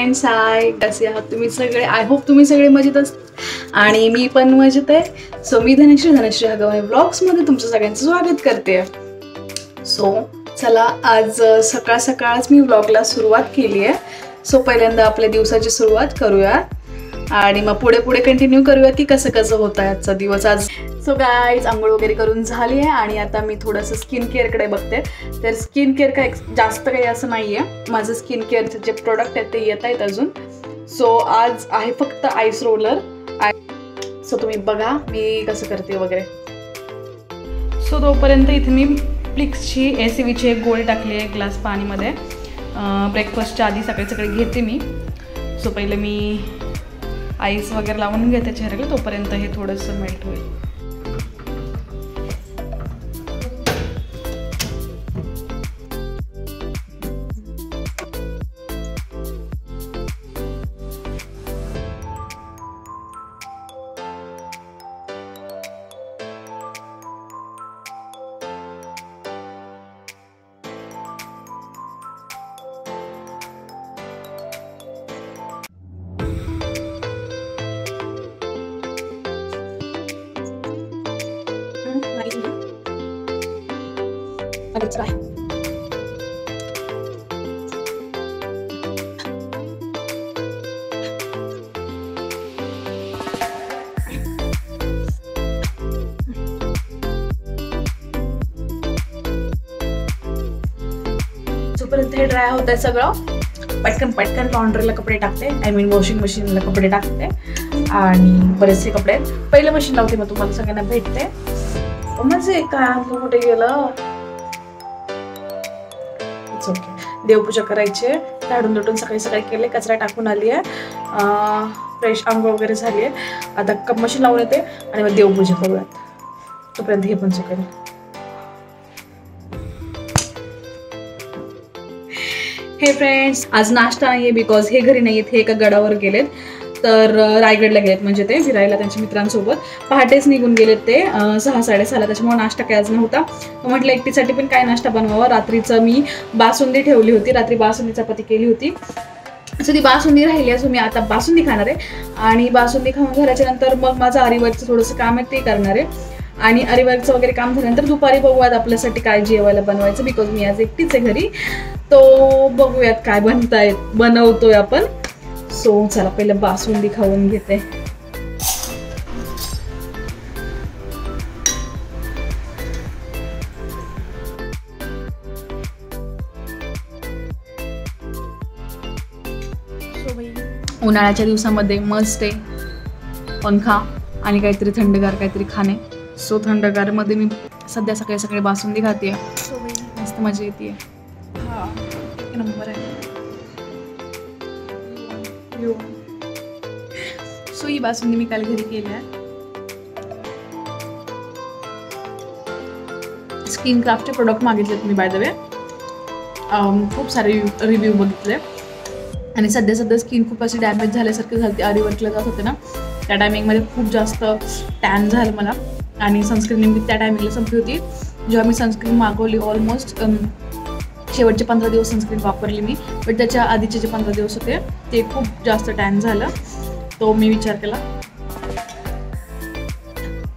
Friends, हाय, कसे आहात तुम्ही सगळे? आय होप तुम्ही सगळे मजेत असतात आणि मी पण मजेत आहे. सो मी धनश्री हगवणे ब्लॉग्समध्ये तुमचं सगळ्यांचं स्वागत करते. सो चला, आज सकाळ सकाळच मी ब्लॉगला सुरुवात केली आहे. सो पहिल्यांदा आपल्या दिवसाची सुरुवात करूया आणि मग पुढे पुढे कंटिन्यू करूया की कसं कसं होतं आहे आजचा दिवस. आज सो गाईज, आंघोळ वगैरे करून झाली आहे आणि आता मी थोडंसं स्किन केअरकडे बघते. तर स्किन केअर काय जास्त काही असं नाही आहे, माझं स्किन केअरचे जे प्रोडक्ट आहेत ते येत आहेत अजून. सो आज आहे फक्त आईस रोलर. सो तुम्ही बघा मी कसं करते वगैरे. सो तोपर्यंत इथे मी प्लिक्सची ACVची एक गोळी टाकली आहे ग्लास पाणीमध्ये. ब्रेकफास्टच्या आधी सकाळी सकाळी घेते मी. सो पहिले मी आईस वगैरे लावून घेते चेहऱ्याला, तोपर्यंत हे थोडंसं मेल्ट होईल. Let's try. जोपर्यंत हे ड्राय होत आहे सगळं, पटकन लॉन्ड्रीला कपडे टाकते. आय मीन वॉशिंग मशीनला कपडे टाकते आणि बरेचसे कपडे आहेत. पहिलं मशीन लावते, मग तुम्हाला सगळ्यांना भेटते. म्हणजे काय तू कुठे गेलं? ओके. देवपूजा करायची आहे, झाडून लोटून सकाळी सकाळी केले, कचरा टाकून आली आहे, फ्रेश आंघोळ वगैरे झाली आहे. आता कप मशीन लावून येते आणि मग देवपूजा करूयात. तोपर्यंत हे पण सुकेल. हे फ्रेंड्स, आज नाश्ता नाही आहे बिकॉज हे घरी नाही आहेत, हे एका गडावर गेलेत. तर रायगडला गेलेत, म्हणजे ते फिरायला त्यांच्या मित्रांसोबत. पहाटेच निघून गेलेत ते 6-6:30. त्याच्यामुळे नाश्ता काय आज नव्हता. म्हटलं एकटीसाठी पण काय नाश्ता बनवावा. रात्रीचं मी बासुंदी ठेवली होती, रात्री बासुंदी चपाती केली होती. सो ती बासुंदी राहिली आहे. सो मी आता बासुंदी खाणार आहे आणि बासुंदी खाऊन झाल्याच्या नंतर मग माझं आरीवर्कचं थोडंसं काम आहे ते करणार आहे. आणि आरीवर्कचं वगैरे काम झाल्यानंतर दुपारी बघूयात आपल्यासाठी काय जेवायला बनवायचं, बिकॉज मी आज एकटीच आहे घरी. तो बघूयात काय बनवतोय आपण. सो चला, पहिलं बासुंदी खाऊन घेते. उन्हाळ्याच्या दिवसामध्ये मस्त आहे पंखा आणि काहीतरी थंडगार काहीतरी खाणे. सो थंडगारमध्ये मी सध्या सकाळी सकाळी बासुंदी खाते. सो मस्त मजा येते. हा, एक नंबर आहे. सो ही बासुंदी मी काल घरी केली आहे. स्किन क्राफ्टचे प्रोडक्ट मागितले तुम्ही बाय द वे. खूप सारे रिव्ह्यू बघितले आणि सध्या स्किन खूप अशी डॅमेज झाल्यासारखी झाली. आरीवर्कला जात होते ना, त्या टायमिंगमध्ये खूप जास्त टॅन झालं मला आणि सनस्क्रीन नेमकी त्या टायमिंगला संपली होती. जेव्हा मी सनस्क्रीन मागवली, ऑलमोस्ट शेवटचे 15 दिवस सनस्क्रीन वापरली मी, बट त्याच्या आधीचे जे 15 दिवस होते ते खूप जास्त टॅन झालं. तो मी विचार केला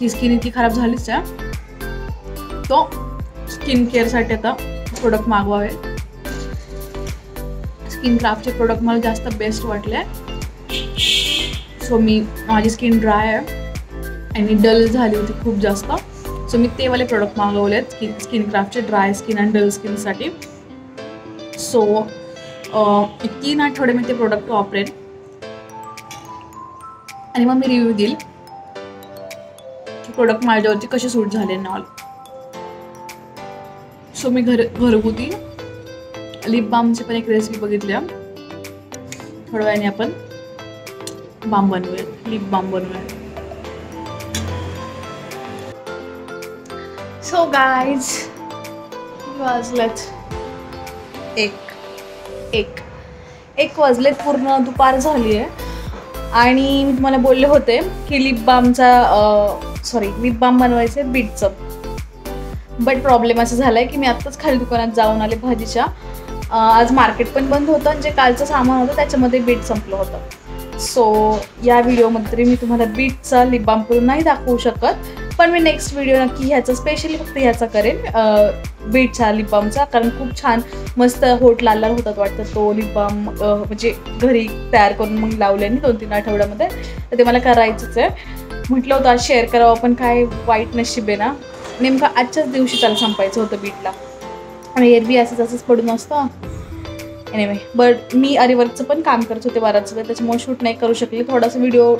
की स्किन इतकी खराब झालीच आहे, तो स्किन केअरसाठी आता प्रोडक्ट मागवावे. स्किन क्राफ्टचे प्रोडक्ट मला जास्त बेस्ट वाटले. सो माझी स्किन ड्राय आहे आणि डल झाली होती खूप जास्त. सो मी ते वाले प्रोडक्ट मागवलेत स्किन क्राफ्टचे ड्राय स्किन आणि डल स्किनसाठी. सो 3 आठवडे मी ते प्रोडक्ट वापरेन आणि मग मी रिव्ह्यू देईल की प्रोडक्ट माझ्यावरती कसे सूट झाले ना ऑल. सो मी घरगुती लिप बामची पण एक रेसिपी बघितली. थोड्या वेळाने आपण बाम बनवूया, लिप बाम बनवूया. सो गाईज, वाजलेत एक वाजलेत, पूर्ण दुपार झाली आहे. आणि मी तुम्हाला बोलले होते की लिप बाम बनवायचं आहे बीटचं. बट प्रॉब्लेम असं झाला आहे की मी आत्ताच खाली दुकानात जाऊन आले भाजीच्या. आज मार्केट पण बंद होतं आणि जे कालचं सामान होतं त्याच्यामध्ये बीट संपलं होतं. सो या व्हिडिओमध्ये तरी मी तुम्हाला बीटचा लिप बाम करून नाही दाखवू शकत, पण मी नेक्स्ट व्हिडिओ नक्की ह्याचा स्पेशली फक्त ह्याचा करेन, बीटचा लिप बामचा, कारण खूप छान मस्त होठ लाल लाल होतात वाटतं. तो लिप बाम म्हणजे घरी तयार करून मग लावल्याने 2-3 आठवड्यामध्ये, तर ते मला करायचंच आहे. म्हटलं होतं आज शेअर करावं, पण काय वाईट नशीब आहे ना, नेमकं आजच्याच दिवशी त्याला संपायचं होतं बीटला आणि एरबी असंच पडून असतं. एनिवे, बट मी आरीवर्कचं पण काम करत होते बराच वेळ, त्याच्यामुळे शूट नाही करू शकले. थोडासा व्हिडिओ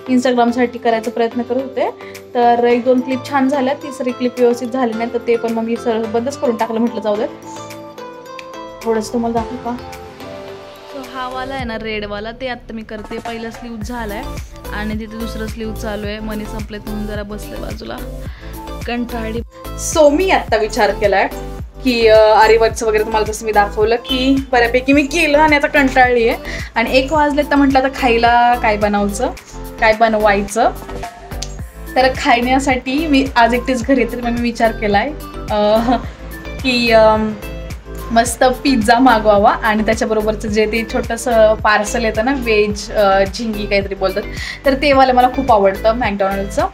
इंस्टाग्रामसाठी करायचा प्रयत्न करत होते, तर 1-2 क्लिप छान झाल्या, तिसरी क्लिप व्यवस्थित झाली नाही, तर ते पण मग मी सरळ बंदच करून टाकलं. म्हटलं जाऊ दे, थोडंसं तुम्हाला दाखवू का. सो हा वाला आहे ना रेडवाला, ते आत्ता मी करते. पहिला स्लीव झाला आहे आणि तिथे दुसरं स्लीव चालू आहे. मनी संपलेत म्हणून जरा बसले बाजूला कंटाळली. सो मी आत्ता विचार केला आहे की आरीवर्कचं वगैरे तुम्हाला जसं मी दाखवलं की बऱ्यापैकी मी केलं आणि आता कंटाळली आहे. आणि 1 वाजले तर म्हटलं आता खायला काय बनवायचं. तर खाण्यासाठी मी आज एकटीच घरी येते, मग मी विचार केला आहे की मस्त पिझ्झा मागवावा आणि त्याच्याबरोबरचं जे ते छोटंसं पार्सल येतं ना, व्हेज झिंगी काहीतरी बोलतात, तर ते मला खूप आवडतं मॅकडॉनल्डचं.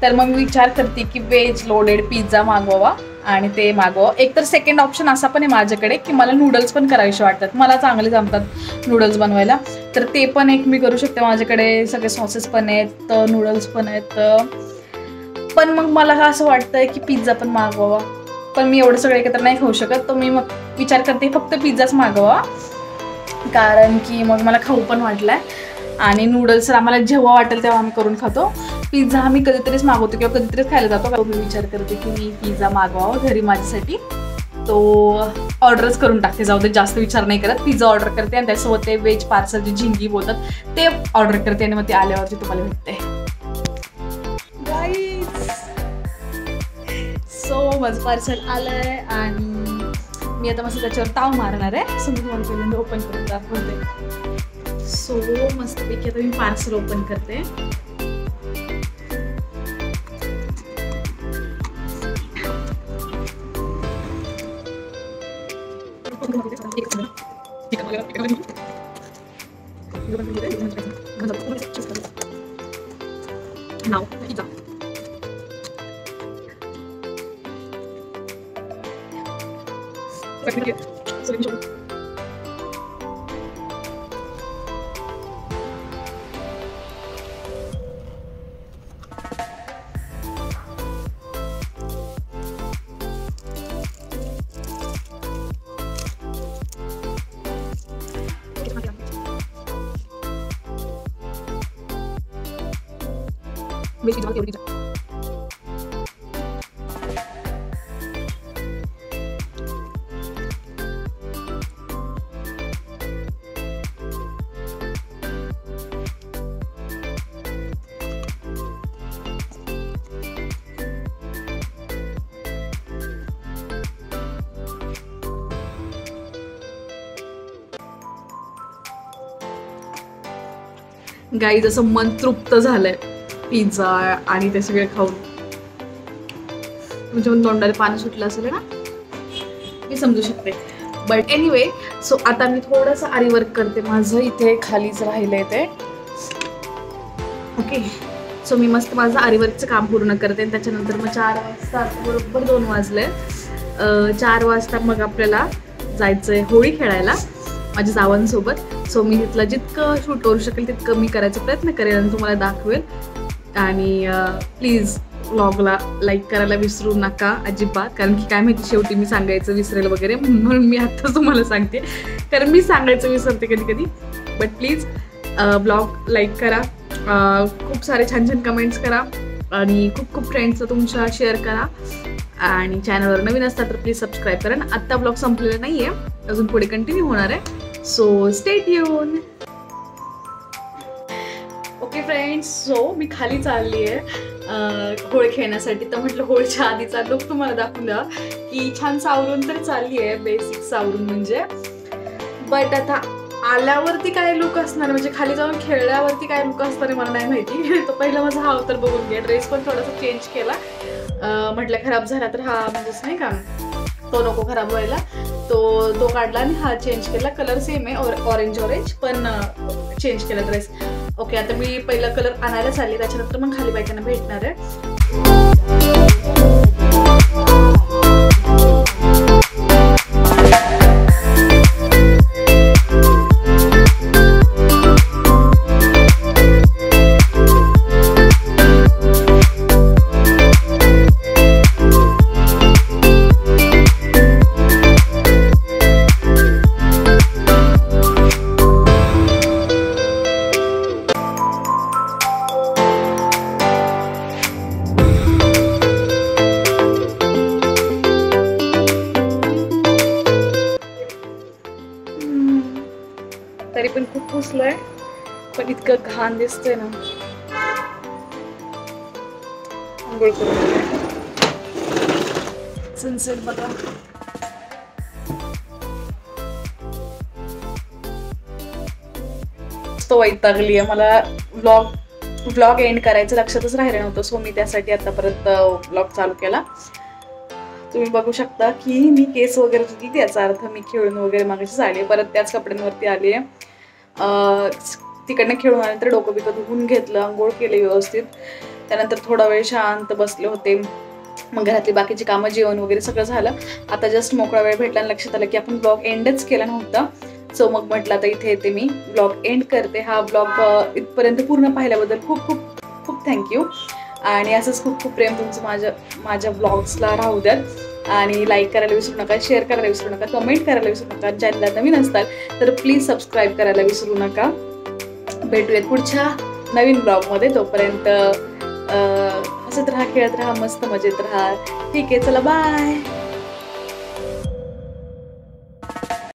तर मग मी विचार करते की व्हेज लोडेड पिझ्झा मागवावा आणि ते मागवावं. एक तर सेकंड ऑप्शन असा पण आहे माझ्याकडे की मला नूडल्स पण करायचे वाटतात, मला चांगले जमतात नूडल्स बनवायला, तर ते पण एक मी करू शकते. माझ्याकडे सगळे सॉसेस पण आहेत, नूडल्स पण आहेत, पण मग मला असं वाटतंय की पिझ्झा पण मागवावा, पण मी एवढं सगळं एकत्र नाही खाऊ शकत. तर मी मग विचार करते फक्त पिझ्झाच मागवावा, कारण की मग मला खाऊ पण वाटलाय. आणि नूडल्स आम्हाला जेव्हा वाटेल तेव्हा आम्ही करून खातो. पिझ्झा आम्ही कधीतरीच मागवतो किंवा कधीतरीच खायला जातो. मी विचार करते की मी पिझ्झा मागवावा घरी माझ्यासाठी, तो ऑर्डरच करून टाकते. जाऊ दे, जास्त विचार नाही करत. पिझ्झा ऑर्डर करते आणि त्यासोबत ते व्हेज पार्सल जी झिंगी बोलतात ते ऑर्डर करते आणि मग ते आल्यावरती तुम्हाला भेटते. गाईज, सो माझं पार्सल आलंय आणि मी आता मस्त त्याच्यावर ताव मारणार आहे. सो मी तुम्हाला पहिल्यांदा ओपन करून दाखवते. सो मस्तपैकी आता मी पार्सल ओपन करते. गाईज असं मन तृप्त झालंय पिझ्झा आणि ते सगळे खाऊन. तुमच्या पण तोंडाला पाणी सुटलं असेल ना, मी समजू शकते. बट एनिवे, सो आता मी थोडंसं आरीवर्क करते. माझं इथे खालीच राहिलंय ते. ओके, सो मी मस्त माझं आरीवर्कचं काम पूर्ण करते आणि त्याच्यानंतर मग 4 वाजता, बरोबर 2 वाजले, 4 वाजता मग आपल्याला जायचंय होळी खेळायला माझ्या जावांसोबत. सो मी तिथलं जितकं शूट करू शकेल तितकं मी करायचा प्रयत्न करेन आणि तुम्हाला दाखवेल. आणि प्लीज व्लॉगला लाईक करायला विसरू नका अजिबात, कारण की काय माहिती शेवटी मी सांगायचं विसरेल वगैरे, म्हणून मी आत्ताच तुम्हाला सांगते, कारण मी सांगायचं विसरते कधी कधी. बट प्लीज ब्लॉग लाईक करा, खूप सारे छान छान कमेंट्स करा आणि खूप खूप फ्रेंड्सला तुमच्या शेअर करा. आणि चॅनलवर नवीन असतात तर प्लीज सबस्क्राईब करा. आत्ता ब्लॉग संपलेला नाही आहे, अजून पुढे कंटिन्यू होणार आहे. So stay tuned. Okay friends, so मी खाली चालली आहे होळी खेळण्यासाठी. तर म्हटलं होळीच्या आधीचा लुक तुम्हाला दाखवून द्या की छान सावरून तर चालली आहे, बेसिक सावरून म्हणजे. बट आता आल्यावरती काय लुक असणार, म्हणजे खाली जाऊन खेळल्यावरती काय लुक असणार आहे मला नाही माहिती. तो पहिला माझा हा तर बघून घ्या. ड्रेस पण थोडासा चेंज केला, म्हटलं खराब झाला तर हा म्हणजेच नाही का तो नको खराब व्हायला, तो काढला आणि हा चेंज केला. कलर सेम आहे, ऑरेंज पण चेंज केला ड्रेस. ओके, आता मी पहिला कलर आणायलाच आली, त्याच्यानंतर मग खाली बायकांना भेटणार आहे. तरी पण खूप पुसलंय, पण इतकं घाण दिसतंय ना. आंघोळ करून सनसेट बघा. तो वैतागली आहे मला. व्लॉग एंड करायचं लक्षातच राहिलं नव्हतं, सो मी त्यासाठी आता परत व्लॉग चालू केला. तुम्ही बघू शकता की मी केस वगैरे धुतली, याचा अर्थ मी खेळून वगैरे मागाशीच आली आहे, परत त्याच कपड्यांवरती आली आहे. तिकडनं खेळून आल्यानंतर डोकं बिकं धुवून घेतलं, आंघोळ केली व्यवस्थित. त्यानंतर थोडा वेळ शांत बसले होते. मग घरातली बाकीची कामं, जेवण वगैरे सगळं झालं. आता जस्ट मोकळा वेळ भेटला आणि लक्षात आलं की आपण ब्लॉग एंडच केला नव्हता. सो मग म्हटलं आता इथे येते मी, ब्लॉग एंड करते. हा ब्लॉग इथपर्यंत पूर्ण पाहिल्याबद्दल खूप खूप खूप थँक्यू. आणि असंच खूप खूप प्रेम तुमचं माझ्या ब्लॉग्सला राहू द्यात. आणि लाईक करायला विसरू नका, शेअर करायला विसरू नका, कमेंट करायला विसरू नका. चॅनलला नवीन असताल तर प्लीज सबस्क्राईब करायला विसरू नका. भेटूयात पुढच्या नवीन ब्लॉगमध्ये. तोपर्यंत हसत राहा, खेळत राहा, मस्त मजेत राहा. ठीक आहे, चला बाय.